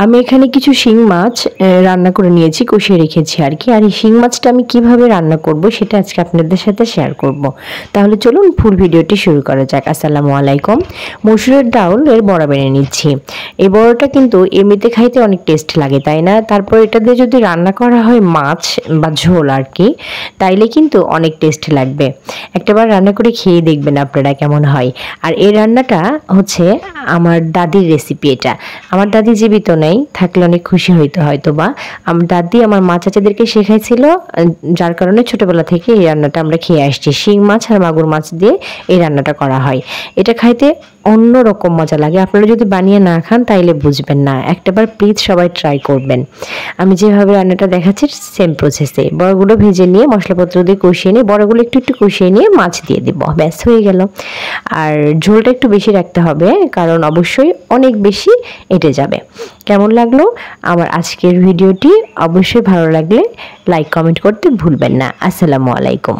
আমি এখানে কিছু শিং মাছ রান্না করে নিয়েছি, কষিয়ে রেখেছি আর কি। আর এই শিং মাছটা আমি কিভাবে রান্না করব সেটা আজকে আপনাদের সাথে শেয়ার করব। তাহলে চলুন ফুল ভিডিওটি শুরু করা যাক। আসসালামু আলাইকুম। মসুরের ডাউলের বড়া বেড়ে নিচ্ছি। এই বড়াটা কিন্তু এমনিতে খাইতে অনেক টেস্ট লাগে, তাই না? তারপর এটা দিয়ে যদি রান্না করা হয় মাছ বা ঝোল আর কি, তাইলে কিন্তু অনেক টেস্ট লাগবে। একটাবার রান্না করে খেয়ে দেখবেন আপনারা কেমন হয়। আর এই রান্নাটা হচ্ছে আমার দাদির রেসিপি। এটা আমার দাদি জীবিত নেই, থাকলে অনেক খুশি হইতো হয়তো বা। আমার দাদি আমার মা চাচাদেরকে শেখাইছিল, যার কারণে ছোটবেলা থেকে এই রান্নাটা আমরা খেয়ে আসছি। শিং মাছ আর মাগুর মাছ দিয়ে এই রান্নাটা করা হয়। এটা খাইতে অন্যরকম মজা লাগে। আপনারা যদি বানিয়ে না খান তাইলে বুঝবেন না। একটাবার প্লিজ সবাই ট্রাই করবেন। আমি যেভাবে রান্নাটা দেখাচ্ছি সেম প্রসেসে বড়গুলো ভেজে নিয়ে মশলাপত্র দিয়ে কষিয়ে নিয়ে বড়গুলো একটু একটু কষিয়ে নিয়ে মাছ দিয়ে দেবো, ব্যাস হয়ে গেল। আর ঝোলটা একটু বেশি রাখতে হবে, কারণ অবশ্যই অনেক বেশি এঁটে যাবে। কেমন লাগলো আমার আজকের ভিডিওটি? অবশ্যই ভালো লাগলে লাইক কমেন্ট করতে ভুলবেন না। আসসালামু আলাইকুম।